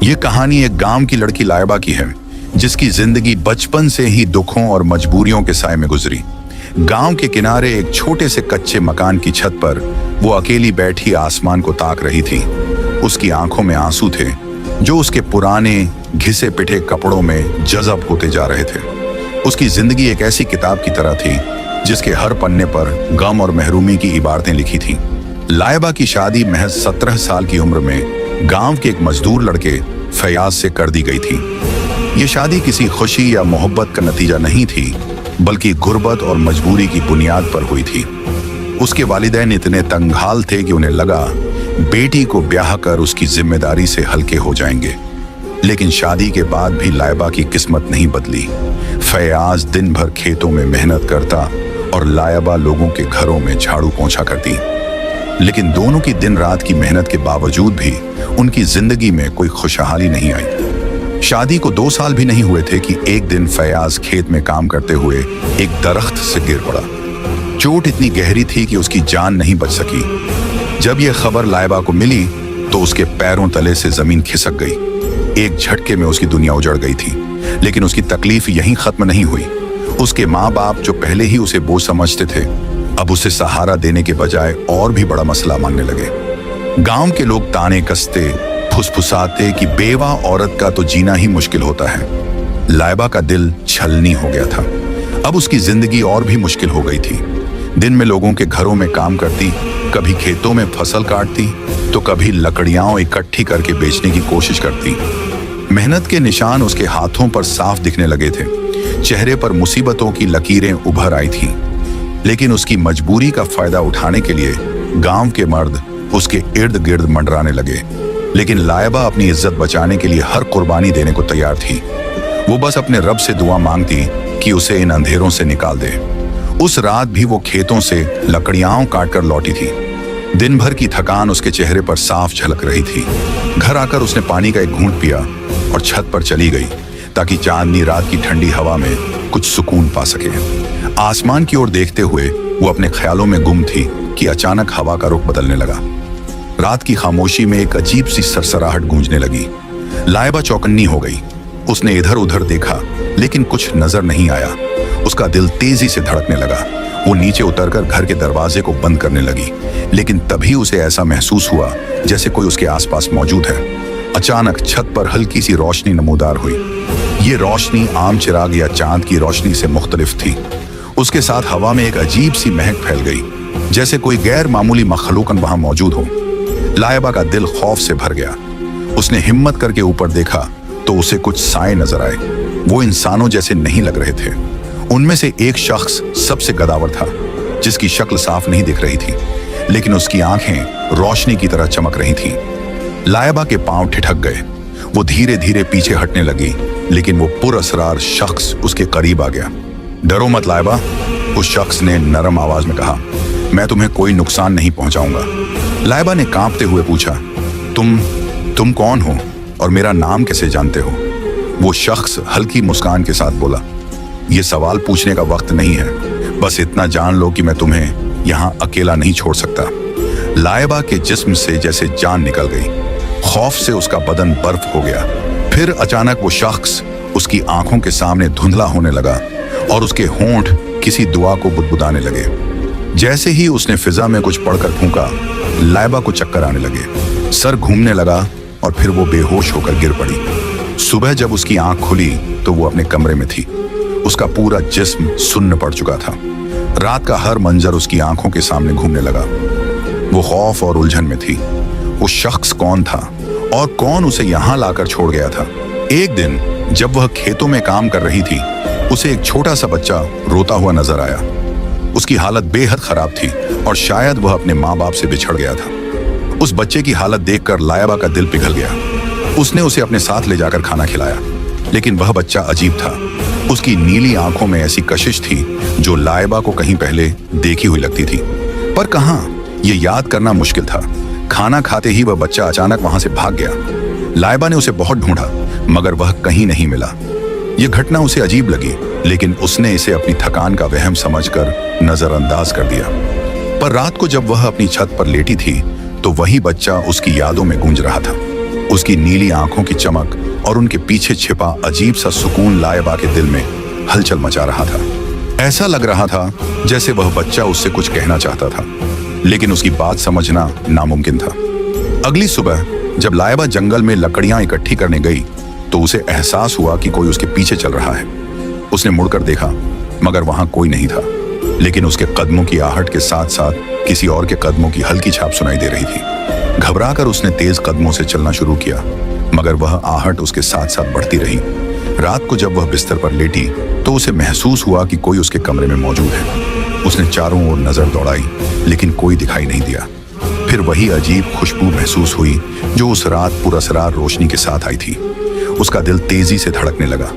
ये कहानी एक गांव की लड़की लाइबा की है, जिसकी जिंदगी बचपन से ही दुखों और मजबूरियों के साए में गुजरी। गांव के किनारे एक छोटे से कच्चे मकान की छत पर वो अकेली बैठी आसमान को ताक रही थी। उसकी आंखों में आंसू थे, जो उसके पुराने घिसे पिटे कपड़ों में जज़ब होते जा रहे थे। उसकी जिंदगी एक ऐसी किताब की तरह थी, जिसके हर पन्ने पर गम और महरूमी की इबारतें लिखी थीं। लाइबा की शादी महज 17 साल की उम्र में गांव के एक मजदूर लड़के फयाज से कर दी गई थी। ये शादी किसी खुशी या मोहब्बत का नतीजा नहीं थी, बल्कि गुर्बत और मजबूरी की बुनियाद पर हुई थी। उसके वालिदैन इतने तंगहाल थे कि उन्हें लगा बेटी को ब्याह कर उसकी जिम्मेदारी से हल्के हो जाएंगे। लेकिन शादी के बाद भी लाइबा की किस्मत नहीं बदली। फयाज दिन भर खेतों में मेहनत करता और लाइबा लोगों के घरों में झाड़ू पोंछा करती। लेकिन दोनों की दिन रात की मेहनत के बावजूद भी उनकी जिंदगी में कोई खुशहाली नहीं आई। शादी को 2 साल भी नहीं हुए थे कि एक दिन फयाज खेत में काम करते हुए एक दरख्त से गिर पड़ा। चोट इतनी गहरी थी कि उसकी जान नहीं बच सकी। जब यह खबर लाइबा को मिली तो उसके पैरों तले से जमीन खिसक गई। एक झटके में उसकी दुनिया उजड़ गई थी। लेकिन उसकी तकलीफ यहीं खत्म नहीं हुई। उसके माँ बाप, जो पहले ही उसे बोझ समझते थे, अब उसे सहारा देने के बजाय और भी बड़ा मसला मानने लगे। गांव के लोग ताने कसते, फुसफुसाते कि बेवा औरत का तो जीना ही मुश्किल होता है। लाइबा का दिल छलनी हो गया था। अब उसकी जिंदगी और भी मुश्किल हो गई थी। दिन में लोगों के घरों में काम करती, कभी खेतों में फसल काटती, तो कभी लकड़ियां इकट्ठी करके बेचने की कोशिश करती। मेहनत के निशान उसके हाथों पर साफ दिखने लगे थे। चेहरे पर मुसीबतों की लकीरें उभर आई थीं। लेकिन उसकी मजबूरी का फायदा उठाने के लिए गांव के मर्द उसके इर्द गिर्द मंडराने लगे। लेकिन लाइबा अपनी इज्जत बचाने के लिए हर कुर्बानी देने को तैयार थी। वो बस अपने रब से दुआ मांगती कि उसे इन अंधेरों से निकाल दे। उस रात भी वो खेतों से लकड़ियां काटकर लौटी थी। दिन भर की थकान उसके चेहरे पर साफ झलक रही थी। घर आकर उसने पानी का एक घूंट पिया और छत पर चली गई, ताकि चांदनी रात की ठंडी हवा में कुछ सुकून पा सके। आसमान की ओर देखते हुए वो अपने ख्यालों में गुम थी कि अचानक हवा का रुख बदलने लगा। रात की खामोशी में एक अजीब सी सरसराहट गूंजने लगी। लाइबा चौकन्नी हो गई। उसने इधर उधर देखा, लेकिन कुछ नजर नहीं आया। उसका दिल तेजी से धड़कने लगा। वो नीचे उतरकर घर के दरवाजे को बंद करने लगी। लेकिन तभी उसे ऐसा महसूस हुआ जैसे कोई उसके आसपास मौजूद है। अचानक छत पर हल्की सी रोशनी नमूदार हुई। ये रोशनी आम चिराग या चांद की रोशनी से मुख्तलिफ थी। उसके साथ हवा में एक अजीब सी महक फैल गई, जैसे कोई गैर मामूली मखलूकन वहां मौजूद हो। लाइबा का दिल खौफ से भर गया। उसने हिम्मत करके ऊपर देखा तो उसे कुछ साए नजर आए। वो इंसानों जैसे नहीं लग रहे थे। उनमें से एक शख्स सबसे कदावर था, जिसकी शक्ल साफ नहीं दिख रही थी, लेकिन उसकी आंखें रोशनी की तरह चमक रही थीं। लाइबा के पांव ठिठक गए। वो धीरे धीरे पीछे हटने लगी, लेकिन वो पुरअसरार शख्स उसके करीब आ गया। डरो मत लाइबा, उस शख्स ने नरम आवाज में कहा। मैं तुम्हें कोई नुकसान नहीं पहुंचाऊंगा। लाइबा ने कांपते हुए पूछा, तुम कौन हो और मेरा नाम कैसे जानते हो? वो शख्स हल्की मुस्कान के साथ बोला, ये सवाल पूछने का वक्त नहीं है। बस इतना जान लो कि मैं तुम्हें यहाँ अकेला नहीं छोड़ सकता। लाइबा के जिस्म से जैसे जान निकल गई। खौफ से उसका बदन बर्फ हो गया। फिर अचानक वो शख्स उसकी आंखों के सामने धुंधला होने लगा और उसके होंठ किसी दुआ को बुदबुदाने लगे। जैसे ही उसने फिजा में कुछ पढ़कर फूंका, लाइबा को चक्कर आने लगे, सर घूमने लगा और फिर वो बेहोश होकर गिर पड़ी। सुबह जब उसकी आंख खुली तो वो अपने कमरे में थी। उसका पूरा जिस्म सुन्न पड़ चुका था। रात का हर मंजर उसकी आंखों के सामने घूमने लगा। वो खौफ और उलझन में थी। वो शख्स कौन था और कौन उसे यहाँ लाकर छोड़ गया था? एक दिन जब वह खेतों में काम कर रही थी, उसे एक छोटा सा बच्चा रोता हुआ नजर आया। उसकी हालत बेहद खराब थी और शायद वह अपने माँ बाप से बिछड़ गया था। उस बच्चे की हालत देखकर लाइबा का दिल पिघल गया। उसने उसे अपने साथ ले जाकर खाना खिलाया। लेकिन वह बच्चा अजीब था। उसकी नीली आंखों में ऐसी कशिश थी जो लाइबा को कहीं पहले देखी हुई लगती थी, पर कहाँ, ये याद करना मुश्किल था। खाना खाते ही वह बच्चा अचानक वहां से भाग गया। लाइबा ने उसे बहुत ढूंढा, मगर वह कहीं नहीं मिला। यह घटना उसे अजीब लगी, लेकिन उसने इसे अपनी थकान का वहम समझकर नजरअंदाज कर दिया। पर रात को जब वह अपनी छत पर लेटी थी, तो वही बच्चा उसकी यादों में गूंज रहा था। उसकी नीली आंखों की चमक और उनके पीछे छिपा अजीब सा सुकून लायबा के दिल में हलचल मचा रहा था। ऐसा लग रहा था जैसे वह बच्चा उससे कुछ कहना चाहता था, लेकिन उसकी बात समझना नामुमकिन था। अगली सुबह जब लायबा जंगल में लकड़ियां इकट्ठी करने गई तो उसे एहसास हुआ कि कोई उसके पीछे चल रहा है। उसने मुड़कर देखा, मगर वहां कोई नहीं था, लेकिन उसके कदमों की आहट के साथ साथ किसी और के कदमों की हल्की छाप सुनाई दे रही थी। घबराकर उसने तेज कदमों से चलना शुरू किया, मगर वह आहट उसके साथ साथ बढ़ती रही। रात को जब वह बिस्तर पर लेटी तो उसे महसूस हुआ कि कोई उसके कमरे में मौजूद है। उसने चारों ओर नजर दौड़ाई, लेकिन कोई दिखाई नहीं दिया। फिर वही अजीब खुशबू महसूस हुई जो उस रात पुरअसरार रोशनी के साथ आई थी। उसका दिल तेजी से धड़कने लगा।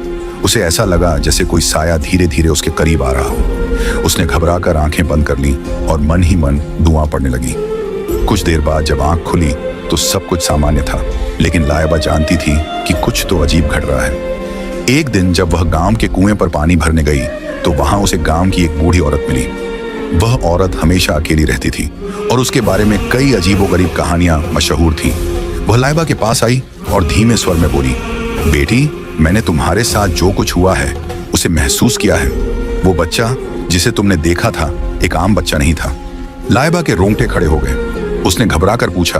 उसे ऐसा लगा जैसे कोई साया धीरे धीरे उसके करीब आ रहा हो। उसने घबराकर आंखें बंद कर ली और मन ही मन दुआ पड़ने लगी। कुछ देर बाद जब आंख खुली तो सब कुछ सामान्य था, लेकिन लायबा जानती थी कि कुछ तो अजीब घट रहा है। एक दिन जब वह गांव के कुएं पर पानी भरने गई तो वहां उसे गांव की एक बूढ़ी औरत मिली। वह औरत हमेशा अकेली रहती थी और उसके बारे में कई अजीबोगरीब कहानियां मशहूर थीं। वह लायबा के पास आई और धीमे स्वर में बोली, बेटी, मैंने तुम्हारे साथ जो कुछ हुआ है उसे महसूस किया है। वो बच्चा जिसे तुमने देखा था एक आम बच्चा नहीं था। लायबा के रोंगटे खड़े हो गए। उसने घबराकर पूछा,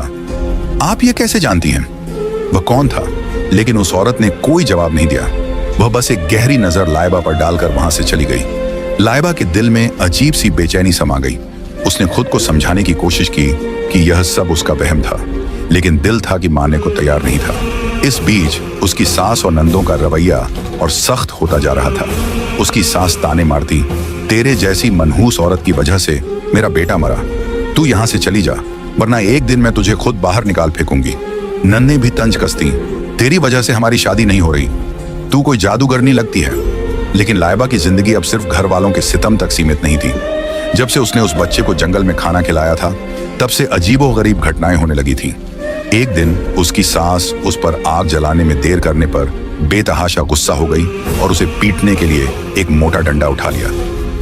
आप ये कैसे जानती हैं? वह कौन था? लेकिन उस औरत ने कोई जवाब नहीं दिया। वह बस एक गहरी नजर लायबा पर डालकर वहां से चली गई। लायबा के दिल में अजीब सी बेचैनी समा गई। उसने खुद को समझाने की कोशिश की कि यह सब उसका वहम था, लेकिन दिल था कि मानने को तैयार नहीं था। इस बीच उसकी सास और नंदों का रवैया और सख्त होता जा रहा था। उसकी सास ताने मारती, तेरे जैसी मनहूस औरत की वजह से मेरा बेटा मरा, तू यहाँ से चली जा, वरना एक दिन मैं तुझे खुद बाहर निकाल फेंकूंगी। नन्ने भी तंज कसती, तेरी वजह से हमारी शादी नहीं हो रही, तू कोई जादूगरनी लगती है। लेकिन लायबा की जिंदगी अब सिर्फ घर वालों के सितम तक सीमित नहीं थी। जब से उसने उस बच्चे को जंगल में खाना खिलाया था, तब से अजीबोगरीब घटनाएं होने लगी थीं। एक दिन उसकी सास उस पर आग जलाने में देर करने पर बेतहाशा गुस्सा हो गई और उसे पीटने के लिए एक मोटा डंडा उठा लिया।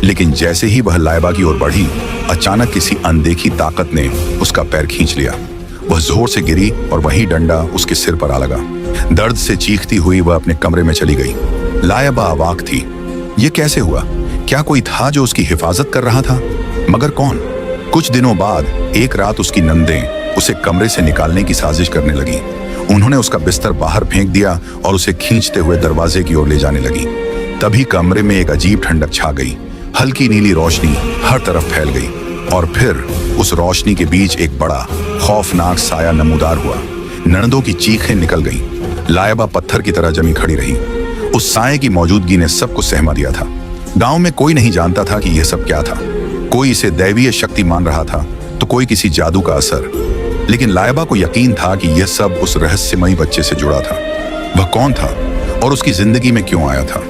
लेकिन जैसे ही वह लायबा की ओर बढ़ी, अचानक किसी अनदेखी ताकत ने उसका पैर खींच लिया। वह जोर से गिरी और वही डंडा उसके सिर पर आ लगा। दर्द से चीखती हुई वह अपने कमरे में चली गई। लायबा अवाक थी। ये कैसे हुआ? क्या कोई था जो उसकी हिफाजत कर रहा था? मगर कौन? कुछ दिनों बाद एक रात उसकी नंदें उसे कमरे से निकालने की साजिश करने लगी। उन्होंने उसका बिस्तर बाहर फेंक दिया और उसे खींचते हुए दरवाजे की ओर ले जाने लगी। तभी कमरे में एक अजीब ठंडक छा गई। हल्की नीली रोशनी हर तरफ फैल गई और फिर उस रोशनी के बीच एक बड़ा खौफनाक साया नमूदार हुआ। ननदों की चीखें निकल गईं। लायबा पत्थर की तरह जमी खड़ी रही। उस साये की मौजूदगी ने सबको सहमा दिया था। गांव में कोई नहीं जानता था कि यह सब क्या था। कोई इसे दैवीय शक्ति मान रहा था तो कोई किसी जादू का असर। लेकिन लायबा को यकीन था कि यह सब उस रहस्यमयी बच्चे से जुड़ा था। वह कौन था और उसकी जिंदगी में क्यों आया था?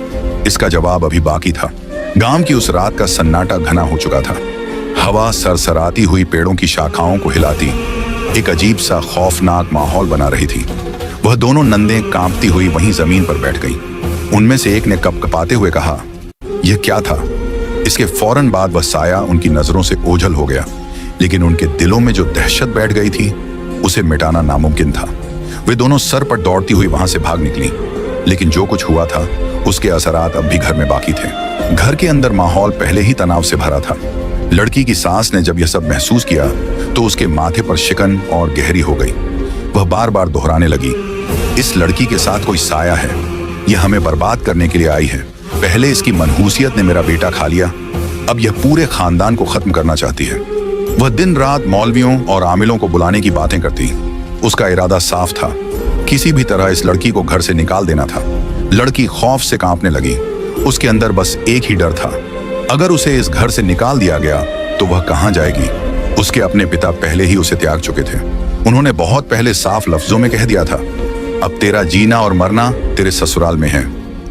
इसका जवाब अभी बाकी था। गांव की उस रात का सन्नाटा घना हो चुका था। हवा सरसराती हुई पेड़ों की शाखाओं को हिलाती एक अजीब सा खौफनाक माहौल बना रही थी। वह दोनों नंदें कांपती हुई वहीं जमीन पर बैठ गईं। उनमें से एक ने कपकपाते हुए कहा, यह क्या था? इसके फौरन बाद वह साया उनकी नजरों से ओझल हो गया, लेकिन उनके दिलों में जो दहशत बैठ गई थी उसे मिटाना नामुमकिन था। वे दोनों सर पर दौड़ती हुई वहां से भाग निकली, लेकिन जो कुछ हुआ था उसके असरात अब भी घर में बाकी थे। घर के अंदर माहौल पहले ही तनाव से भरा था। लड़की की सास ने जब यह सब महसूस किया तो उसके माथे पर शिकन और गहरी हो गई। वह बार बार दोहराने लगी, इस लड़की के साथ कोई साया है, यह हमें बर्बाद करने के लिए आई है। पहले इसकी मनहूसियत ने मेरा बेटा खा लिया, अब यह पूरे खानदान को खत्म करना चाहती है। वह दिन रात मौलवियों और आमिलों को बुलाने की बातें करती। उसका इरादा साफ था, किसी भी तरह इस लड़की को घर से निकाल देना था। लड़की खौफ से कांपने लगी। उसके अंदर बस एक ही डर था, अगर उसे इस घर से निकाल दिया गया तो वह कहां जाएगी? उसके अपने पिता पहले ही उसे त्याग चुके थे। उन्होंने बहुत पहले साफ लफ्जों में कह दिया था, अब तेरा जीना और मरना तेरे ससुराल में है,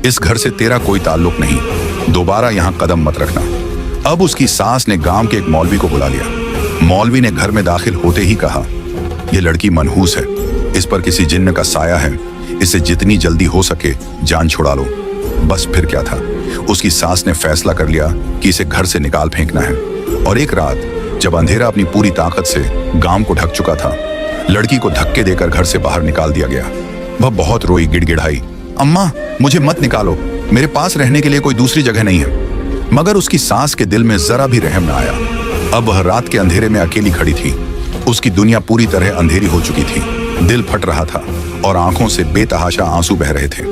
इस घर से तेरा कोई ताल्लुक नहीं, दोबारा यहाँ कदम मत रखना। अब उसकी सास ने गांव के एक मौलवी को बुला लिया। मौलवी ने घर में दाखिल होते ही कहा, यह लड़की मनहूस है, इस पर किसी जिन्न का साया है, इसे जितनी जल्दी हो सके जान छुड़ा लो। बस फिर क्या था, उसकी सास ने फैसला कर लिया कि इसे घर से निकाल फेंकना है। और एक रात जब अंधेरा अपनी पूरी ताकत से गांव को ढक चुका था, लड़की को धक्के देकर घर से बाहर निकाल दिया गया। वह बहुत रोई, गिड़गिड़ाई, अम्मा मुझे मत निकालो, मेरे पास रहने के लिए कोई दूसरी जगह नहीं है। मगर उसकी सास के दिल में जरा भी रहम न आया। अब वह रात के अंधेरे में अकेली खड़ी थी। उसकी दुनिया पूरी तरह अंधेरी हो चुकी थी। दिल फट रहा था और आंखों से बेतहाशा आंसू बह रहे थे।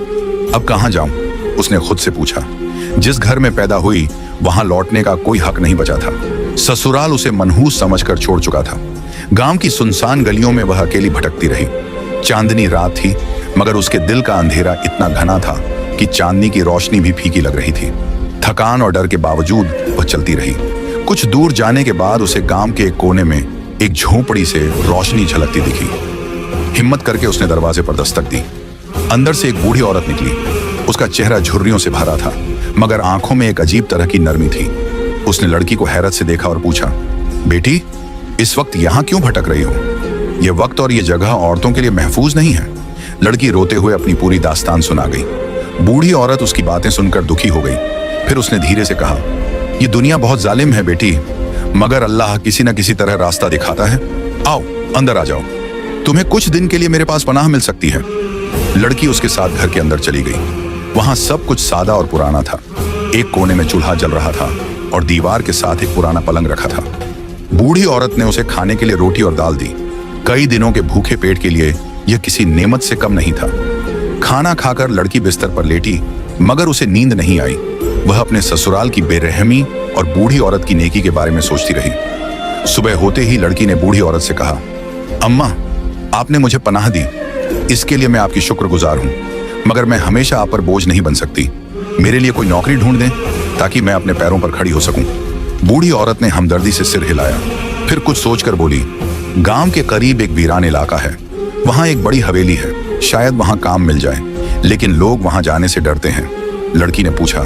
अब कहाँ जाऊं? उसने खुद से पूछा। जिस घर में पैदा हुई वहां लौटने का कोई हक नहीं बचा था। ससुराल उसे मनहूस समझकर छोड़ चुका था। गांव की सुनसान गलियों में वह अकेली भटकती रही। चांदनी रात थी, मगर उसके दिल का अंधेरा इतना घना था कि चांदनी की रोशनी भी फीकी लग रही थी। थकान और डर के बावजूद वह चलती रही। कुछ दूर जाने के बाद उसे गांव के एक कोने में एक झोपड़ी से रोशनी झलकती दिखी। हिम्मत करके उसने दरवाजे पर दस्तक दी। अंदर से एक बूढ़ी औरत निकली। उसका चेहरा झुर्रियों से भरा था, मगर आंखों में एक अजीब तरह की नरमी थी। उसने लड़की को हैरत से देखा और पूछा, बेटी इस वक्त यहाँ क्यों भटक रही हो? ये वक्त और ये जगह औरतों के लिए महफूज नहीं है। लड़की रोते हुए अपनी पूरी दास्तान सुना गई। बूढ़ी औरत उसकी बातें सुनकर दुखी हो गई। फिर उसने धीरे से कहा, ये दुनिया बहुत जालिम है बेटी, मगर अल्लाह किसी न किसी तरह रास्ता दिखाता है। आओ अंदर आ जाओ, तुम्हें कुछ दिन के लिए मेरे पास पनाह मिल सकती है। लड़की उसके साथ घर के अंदर चली गई। वहां सब कुछ सादा और पुराना था। एक कोने में चूल्हा जल रहा था और दीवार के साथ एक पुराना पलंग रखा था। बूढ़ी औरत ने उसे खाने के लिए रोटी और दाल दी। कई दिनों के भूखे पेट के लिए यह किसी नेमत से कम नहीं था। खाना खाकर लड़की बिस्तर पर लेटी, मगर उसे नींद नहीं आई। वह अपने ससुराल की बेरहमी और बूढ़ी औरत की नेकी के बारे में सोचती रही। सुबह होते ही लड़की ने बूढ़ी औरत से कहा, अम्मा आपने मुझे पनाह दी, इसके लिए मैं आपकी शुक्रगुजार हूं, मगर मैं हमेशा आप पर बोझ नहीं बन सकती। मेरे लिए कोई नौकरी ढूंढ दें ताकि मैं अपने पैरों पर खड़ी हो सकूं। बूढ़ी औरत ने हमदर्दी से सिर हिलाया, फिर कुछ सोचकर बोली, गांव के करीब एक वीरान इलाका है। वहां एक बड़ी हवेली है, शायद वहां काम मिल जाए, लेकिन लोग वहां जाने से डरते हैं। लड़की ने पूछा,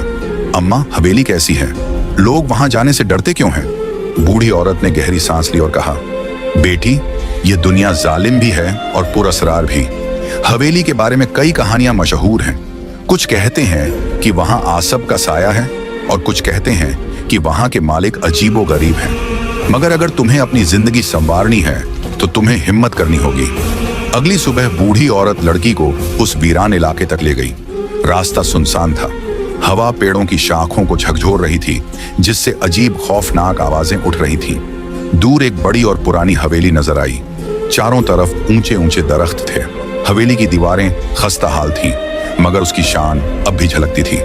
अम्मा हवेली कैसी है? लोग वहां जाने से डरते क्यों हैं? बूढ़ी औरत ने गहरी सांस ली और कहा, बेटी ये दुनिया जालिम भी है और पुरअसरार भी। हवेली के बारे में कई कहानियां मशहूर हैं। कुछ कहते हैं कि वहां आसब का साया है और कुछ कहते हैं कि वहां के मालिक अजीबो गरीब हैं। मगर अगर तुम्हें अपनी जिंदगी संवारनी है तो तुम्हें हिम्मत करनी होगी। अगली सुबह बूढ़ी औरत लड़की को उस वीरान इलाके तक ले गई। रास्ता सुनसान था। हवा पेड़ों की शाखों को झकझोर रही थी, जिससे अजीब खौफनाक आवाजें उठ रही थीं। दूर एक बड़ी और पुरानी हवेली नजर आई। चारों तरफ ऊंचे ऊंचे दरख्त थे। हवेली की दीवारें खस्ता हाल थीं, मगर उसकी शान अब भी झलकती थी।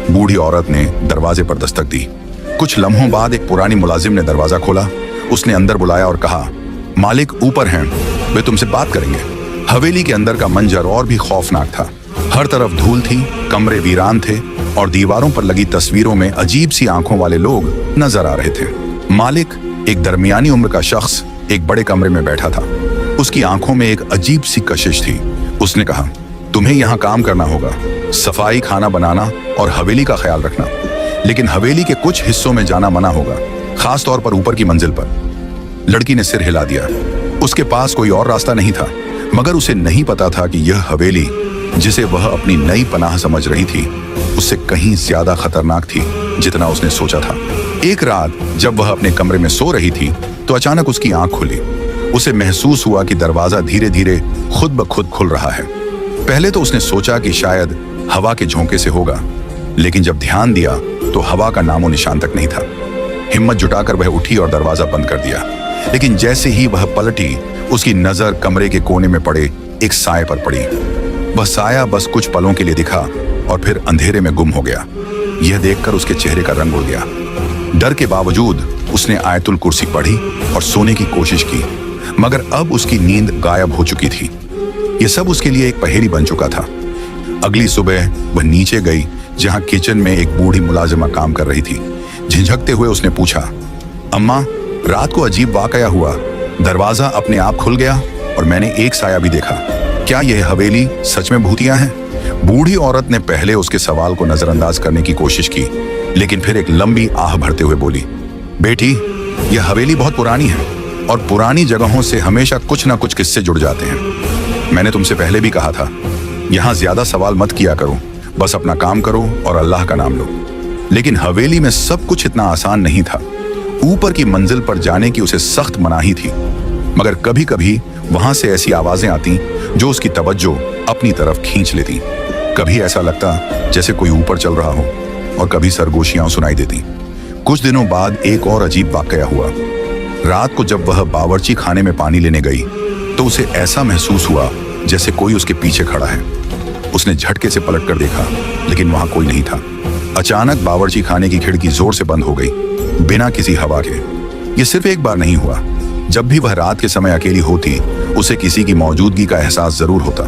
बूढ़ी औरत ने दरवाजे पर दस्तक दी। कुछ लम्हों बाद एक पुरानी मुलाजिम ने दरवाजा खोला। उसने अंदर बुलाया और कहा, मालिक ऊपर हैं, वे तुमसे बात करेंगे। हवेली के अंदर का मंजर और भी खौफनाक था। हर तरफ धूल थी, कमरे वीरान थे और दीवारों पर लगी तस्वीरों में अजीब सी आंखों वाले लोग नजर आ रहे थे। मालिक, एक दरमियानी उम्र का शख्स, एक बड़े कमरे में बैठा था। उसकी आंखों में एक अजीब सी कशिश थी। उसने कहा, तुम्हें यहाँ काम करना होगा, सफाई, खाना बनाना और हवेली का ख्याल रखना, लेकिन हवेली के कुछ हिस्सों में जाना मना होगा, खास तौर पर ऊपर की मंजिल पर। लड़की ने सिर हिला दिया। उसके पास कोई और रास्ता नहीं था, मगर उसे नहीं पता था कि यह हवेली, जिसे वह अपनी नई पनाह समझ रही थी, उससे कहीं ज्यादा खतरनाक थी जितना उसने सोचा था। एक रात जब वह अपने कमरे में सो रही थी तो अचानक उसकी आंख खुली। उसे महसूस हुआ कि दरवाजा धीरे धीरे खुद ब खुद खुल रहा है। पहले तो उसने सोचा कि शायद हवा के झोंके से होगा, लेकिन जब ध्यान दिया तो हवा का नामो निशान तक नहीं था। हिम्मत जुटाकर वह उठी और दरवाजा बंद कर दिया, लेकिन जैसे ही वह पलटी, उसकी नजर कमरे के कोने में पड़े एक साए पर पड़ी। वह साया बस कुछ पलों के लिए दिखा और फिर अंधेरे में गुम हो गया। यह देखकर उसके चेहरे का रंग उड़ गया। डर के बावजूद उसने आयतुल कुर्सी पढ़ी और सोने की कोशिश की, मगर अब उसकी नींद गायब हो चुकी थी। यह सब उसके लिए एक पहेली बन चुका था। अगली सुबह वह नीचे गई, जहां किचन में एक बूढ़ी मुलाजिमा काम कर रही थी। झिझकते हुए उसने पूछा, अम्मा, रात को अजीब वाकया हुआ। दरवाजा अपने आप खुल गया और मैंने एक साया भी देखा। क्या यह हवेली सच में भूतिया है? बूढ़ी औरत ने पहले उसके सवाल को नजरअंदाज करने की कोशिश की, लेकिन फिर एक लंबी आह भरते हुए बोली, बेटी, यह हवेली बहुत पुरानी है और पुरानी जगहों से हमेशा कुछ ना कुछ किस्से जुड़ जाते हैं। मैंने तुमसे पहले भी कहा था, यहाँ ज्यादा सवाल मत किया करो, बस अपना काम करो और अल्लाह का नाम लो। लेकिन हवेली में सब कुछ इतना आसान नहीं था। ऊपर की मंजिल पर जाने की उसे सख्त मनाही थी। मगर कभी कभी वहां से ऐसी आवाजें आती जो उसकी तवज्जो अपनी तरफ खींच लेती। कभी ऐसा लगता जैसे कोई ऊपर चल रहा हो और कभी सरगोशियां सुनाई देती। कुछ दिनों बाद एक और अजीब वाकया हुआ। रात को जब वह बावर्ची खाने में पानी लेने गई तो उसे ऐसा महसूस हुआ जैसे कोई उसके पीछे खड़ा है। उसने झटके से पलट कर देखा, लेकिन वहां कोई नहीं था। अचानक बावर्ची खाने की खिड़की जोर से बंद हो गई, बिना किसी हवा के। यह सिर्फ एक बार नहीं हुआ। जब भी वह रात के समय अकेली होती, उसे किसी की मौजूदगी का एहसास जरूर होता।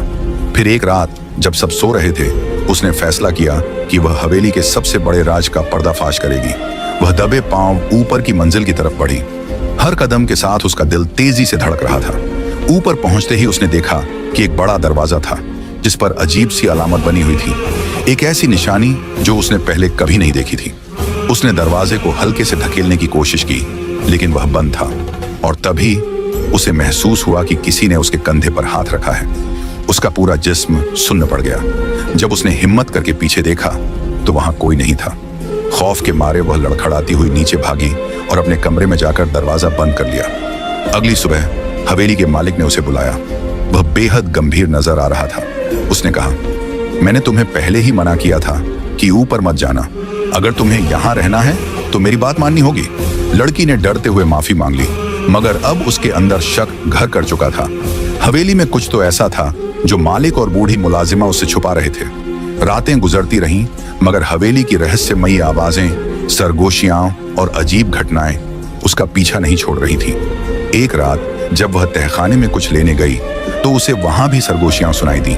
फिर एक रात जब सब सो रहे थे, उसने फैसला किया कि वह हवेली के सबसे बड़े राज का पर्दाफाश करेगी। वह दबे पांव ऊपर की मंजिल की तरफ बढ़ी। हर कदम के साथ उसका दिल तेजी से धड़क रहा था। ऊपर पहुंचते ही उसने देखा कि एक बड़ा दरवाजा था जिस पर अजीब सी अलामत बनी हुई थी, एक ऐसी निशानी जो उसने पहले कभी नहीं देखी थी। उसने दरवाजे को हल्के से धकेलने की कोशिश की, लेकिन वह बंद था। और तभी उसे महसूस हुआ कि किसी ने उसके कंधे पर हाथ रखा है। उसका पूरा जिस्म सुन्न पड़ गया। जब उसने हिम्मत करके पीछे देखा तो वहां कोई नहीं था। खौफ के मारे वह लड़खड़ाती हुई नीचे भागी और अपने कमरे में जाकर दरवाजा बंद कर लिया। अगली सुबह हवेली के मालिक ने उसे बुलाया। वह बेहद गंभीर नजर आ रहा था। उसने कहा, मैंने तुम्हें पहले ही मना किया था कि ऊपर मत जाना। अगर तुम्हें यहाँ रहना है तो मेरी बात माननी होगी। लड़की ने डरते हुए माफी मांग ली, मगर अब उसके अंदर शक घर कर चुका था। हवेली में कुछ तो ऐसा था जो मालिक और बूढ़ी मुलाजिमा उससे छुपा रहे थे। रातें गुजरती रहीं, मगर हवेली की रहस्यमयी आवाजें, सरगोशियां और अजीब घटनाएं उसका पीछा नहीं छोड़ रही थी। एक रात जब वह तहखाने में कुछ लेने गई तो उसे वहां भी सरगोशियां सुनाई दी।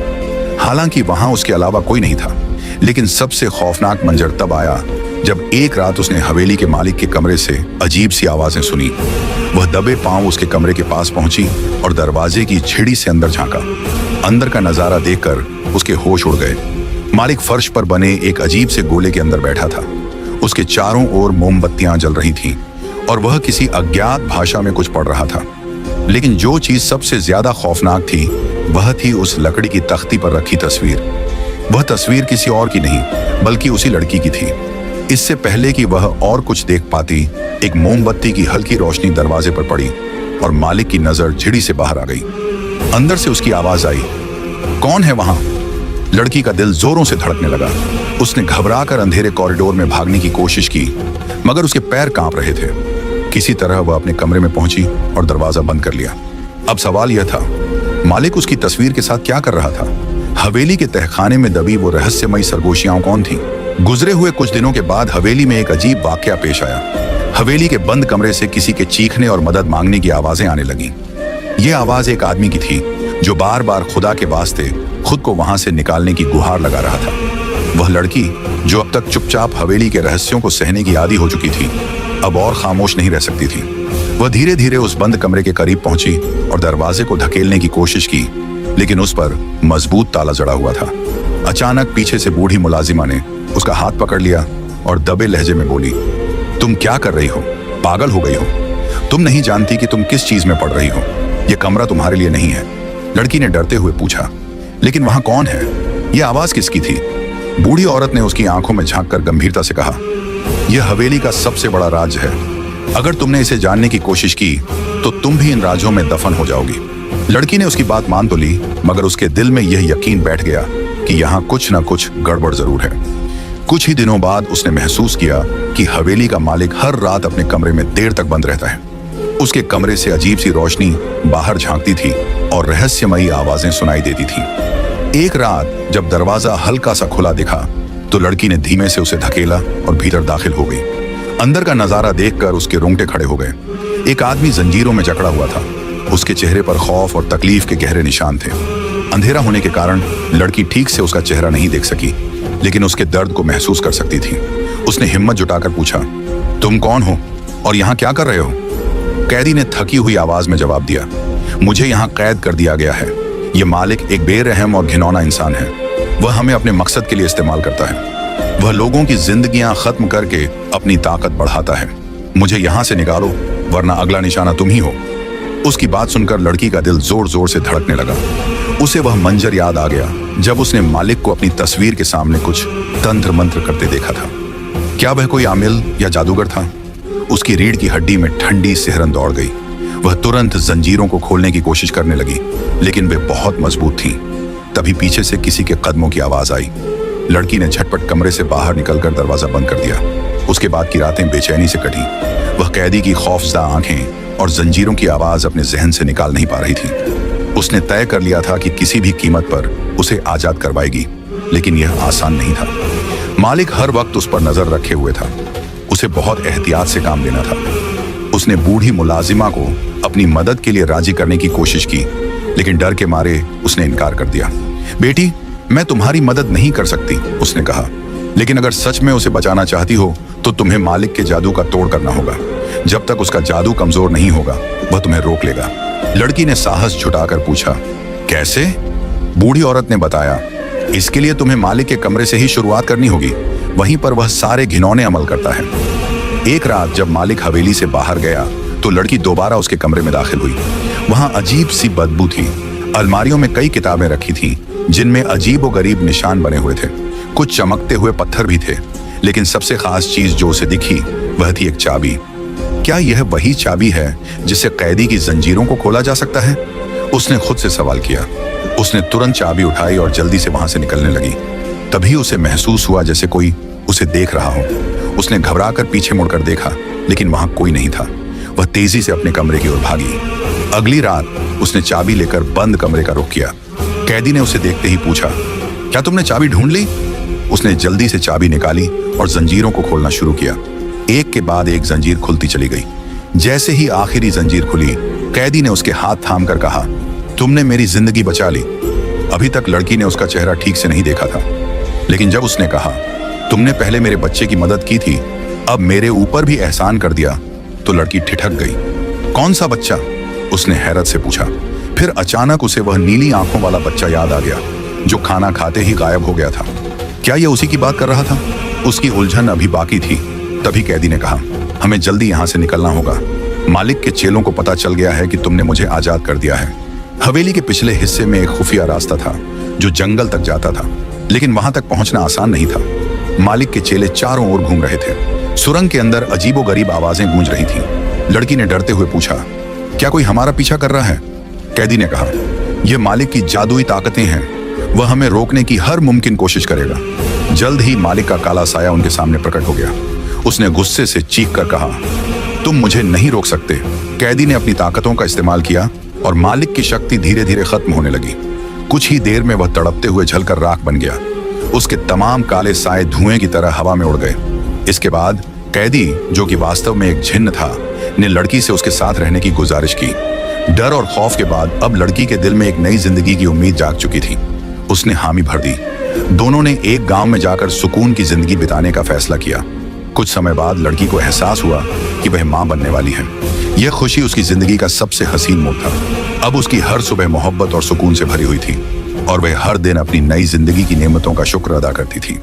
हालांकि वहां उसके अलावा कोई नहीं था। लेकिन सबसे खौफनाक मंजर तब आया जब एक रात उसने हवेली के मालिक के कमरे से अजीब सी आवाजें सुनी। वह दबे पांव उसके कमरे के पास पहुंची और दरवाजे की झिड़ी से अंदर झांका। अंदर का नजारा देखकर उसके होश उड़ गए। मालिक फर्श पर बने एक अजीब से गोले के अंदर बैठा था। उसके चारों ओर मोमबत्तियां जल रही थीं और वह किसी अज्ञात भाषा में कुछ पढ़ रहा था। लेकिन जो चीज सबसे ज्यादा खौफनाक थी वह थी उस लकड़ी की तख्ती पर रखी तस्वीर। वह तस्वीर किसी और की नहीं बल्कि उसी लड़की की थी। इससे पहले कि वह और कुछ देख पाती, एक मोमबत्ती की हल्की रोशनी दरवाजे पर पड़ी और मालिक की नजर झिड़ी से बाहर आ गई। अंदर से उसकी आवाज आई, कौन है वहां? लड़की का दिल जोरों से धड़कने लगा। उसने घबराकर अंधेरे कॉरिडोर में भागने की कोशिश की, मगर उसके पैर कांप रहे थे। किसी तरह वह अपने कमरे में पहुंची और दरवाजा बंद कर लिया। अब सवाल यह था, मालिक उसकी तस्वीर के साथ क्या कर रहा था? हवेली के तहखाने में दबी वो रहस्यमयी सरगोशियां कौन थीं? गुजरे हुए कुछ दिनों के बाद हवेली में एक अजीब वाकया पेश आया। हवेली के बंद कमरे से किसी के चीखने और मदद मांगने की आवाजें आने लगीं। ये आवाज एक आदमी की थी जो बार बार खुदा के वास्ते खुद को वहां से निकालने की गुहार लगा रहा था। वह लड़की जो अब तक चुपचाप हवेली के रहस्यों को सहने की आदी हो चुकी थी, अब और खामोश नहीं रह सकती थी। वह धीरे धीरे उस बंद कमरे के करीब पहुंची और दरवाजे को धकेलने की कोशिश की, लेकिन उस पर मजबूत ताला जड़ा हुआ था। अचानक पीछे से बूढ़ी मुलाजिमा ने उसका हाथ पकड़ लिया और दबे लहजे में बोली, तुम क्या कर रही हो? पागल हो गई हो? तुम नहीं जानती कि तुम किस चीज में पड़ रही हो? यह कमरा तुम्हारे लिए नहीं है। लड़की ने डरते हुए पूछा, लेकिन वहां कौन है? यह आवाज किसकी थी? बूढ़ी औरत ने उसकी आंखों में झांककर गंभीरता से कहा, यह हवेली का सबसे बड़ा राज है। अगर तुमने इसे जानने की कोशिश की तो तुम भी इन राजों में दफन हो जाओगी। लड़की ने उसकी बात मान तो ली, मगर उसके दिल में यह यकीन बैठ गया कि यहाँ कुछ न कुछ गड़बड़ जरूर है। कुछ ही दिनों बाद उसने महसूस किया कि हवेली का मालिक हर रात अपने कमरे में देर तक बंद रहता है। उसके कमरे से अजीब सी रोशनी बाहर झांकती थी और रहस्यमयी आवाजें सुनाई देती थी। एक रात जब दरवाजा हल्का सा खुला दिखा तो लड़की ने धीमे से उसे धकेला और भीतर दाखिल हो गई। अंदर का नजारा देखकर उसके रोंगटे खड़े हो गए। एक आदमी जंजीरों में जकड़ा हुआ था। उसके चेहरे पर खौफ और तकलीफ के गहरे निशान थे। अंधेरा होने के कारण लड़की ठीक से उसका चेहरा नहीं देख सकी, लेकिन उसके दर्द को महसूस कर सकती थी। उसने हिम्मत जुटाकर पूछा, तुम कौन हो और यहाँ क्या कर रहे हो? कैदी ने थकी हुई आवाज में जवाब दिया, मुझे यहाँ कैद कर दिया गया है। ये मालिक एक बेरहम और घिनौना इंसान है। वह हमें अपने मकसद के लिए इस्तेमाल करता है। वह लोगों की जिंदगियां खत्म करके अपनी ताकत बढ़ाता है। मुझे यहाँ से निकालो, वरना अगला निशाना तुम ही हो। उसकी बात सुनकर लड़की का दिल जोर जोर से धड़कने लगा। उसे वह मंजर याद आ गया जब उसने मालिक को अपनी तस्वीर के सामने कुछ तंत्र मंत्र करते देखा था। क्या वह कोई आमिल या जादूगर था? उसकी रीढ़ की हड्डी में ठंडी सिहरन दौड़ गई। वह तुरंत जंजीरों को खोलने की कोशिश करने लगी, लेकिन वे बहुत मजबूत थीं। तभी पीछे से किसी के कदमों की आवाज आई। लड़की ने झटपट कमरे से बाहर निकलकर दरवाजा बंद कर दिया। उसके बाद की रातें बेचैनी से कटी। वह कैदी की खौफजदा आंखें और जंजीरों की आवाज अपने जहन से निकाल नहीं पा रही थी। उसने तय कर लिया था कि किसी भी कीमत पर उसे आजाद करवाएगी, लेकिन यह आसान नहीं था। मालिक हर वक्त उस पर नजर रखे हुए था। उसे बहुत एहतियात से काम लेना था। उसने बूढ़ी मुलाजिमा को अपनी मदद के लिए राजी करने की कोशिश की, लेकिन डर के मारे उसने इनकार कर दिया। बेटी, मैं तुम्हारी मदद नहीं कर सकती, उसने कहा, लेकिन अगर सच में उसे बचाना चाहती हो तो तुम्हें मालिक के जादू का तोड़ करना होगा। जब तक उसका जादू कमजोर नहीं होगा, वह तुम्हें रोक लेगा। लड़की ने साहस जुटाकर पूछा, कैसे? बूढ़ी औरत ने बताया, इसके लिए तुम्हें मालिक के कमरे से ही शुरुआत करनी होगी। वहीं पर वह सारे घिनौने अमल करता है। एक रात जब मालिक हवेली से बाहर गया तो लड़की दोबारा उसके कमरे में दाखिल हुई। वहां अजीब सी बदबू थी। अलमारियों में कई किताबें रखी थीं, जिनमें अजीब व गरीब निशान बने हुए थे। कुछ चमकते हुए पत्थर भी थे, लेकिन सबसे खास चीज जो उसे दिखी वह थी एक चाबी। क्या यह वही चाबी है जिससे कैदी की जंजीरों को खोला जा सकता है? उसने खुद से सवाल किया। उसने तुरंत चाबी उठाई और जल्दी से वहां से निकलने लगी। तभी उसे महसूस हुआ जैसे कोई उसे देख रहा हो। उसने घबराकर पीछे मुड़कर देखा, लेकिन वहां कोई नहीं था। वह तेजी से अपने कमरे की ओर भागी। अगली रात उसने चाबी लेकर बंद कमरे का रुख किया। कैदी ने उसे देखते ही पूछा, क्या तुमने चाबी ढूंढ ली? उसने जल्दी से चाबी निकाली और जंजीरों को खोलना शुरू किया। एक के बाद एक जंजीर खुलती चली गई। जैसे ही आखिरी जंजीर खुली, कैदी ने उसके हाथ थामकर कहा, तुमने मेरी जिंदगी बचा ली। अभी तक लड़की ने उसका चेहरा ठीक से नहीं देखा था, लेकिन जब उसने कहा, तुमने पहले मेरे बच्चे की मदद की थी, अब मेरे ऊपर भी एहसान कर दिया, तो लड़की ठिठक गई। कौन सा बच्चा? उसने हैरत से पूछा। फिर अचानक उसे वह नीली आंखों वाला बच्चा याद आ गया, जो खाना खाते ही गायब हो गया था। क्या यह उसी की बात कर रहा था? उसकी उलझन अभी बाकी थी। तभी कैदी ने कहा, हमें जल्दी यहाँ से निकलना होगा। मालिक के चेलों को पता चल गया है कि तुमने मुझे आजाद कर दिया है। हवेली के पिछले हिस्से में एक खुफिया रास्ता था जो जंगल तक जाता था, लेकिन वहां तक पहुंचना आसान नहीं था। मालिक के चेले चारों ओर घूम रहे थे। सुरंग के अंदर अजीबोगरीब आवाजें गूंज रही थीं। लड़की ने डरते हुए पूछा, क्या कोई हमारा पीछा कर रहा है? कैदी ने कहा, यह मालिक की जादुई ताकतें हैं। वह हमें रोकने की हर मुमकिन कोशिश करेगा। जल्द ही मालिक का काला साया उनके सामने प्रकट हो गया। उसने गुस्से से चीख कर कहा, तुम मुझे नहीं रोक सकते। कैदी ने अपनी ताकतों का इस्तेमाल किया और मालिक की शक्ति धीरे धीरे खत्म होने लगी। कुछ ही देर में वह तड़पते हुए जलकर राख बन गया। उसके तमाम काले साए धुएं की तरह हवा में उड़ गए। इसके बाद कैदी, जो कि वास्तव में एक जिन्न था, ने लड़की से उसके साथ रहने की गुजारिश की। डर और खौफ के बाद अब लड़की के दिल में एक नई जिंदगी की उम्मीद जाग चुकी थी। उसने हामी भर दी। दोनों ने एक गांव में जाकर सुकून की जिंदगी बिताने का फैसला किया। कुछ समय बाद लड़की को एहसास हुआ कि वह मां बनने वाली है। यह खुशी उसकी जिंदगी का सबसे हसीन मोड़ था। अब उसकी हर सुबह मोहब्बत और सुकून से भरी हुई थी और वह हर दिन अपनी नई जिंदगी की नेमतों का शुक्र अदा करती थी।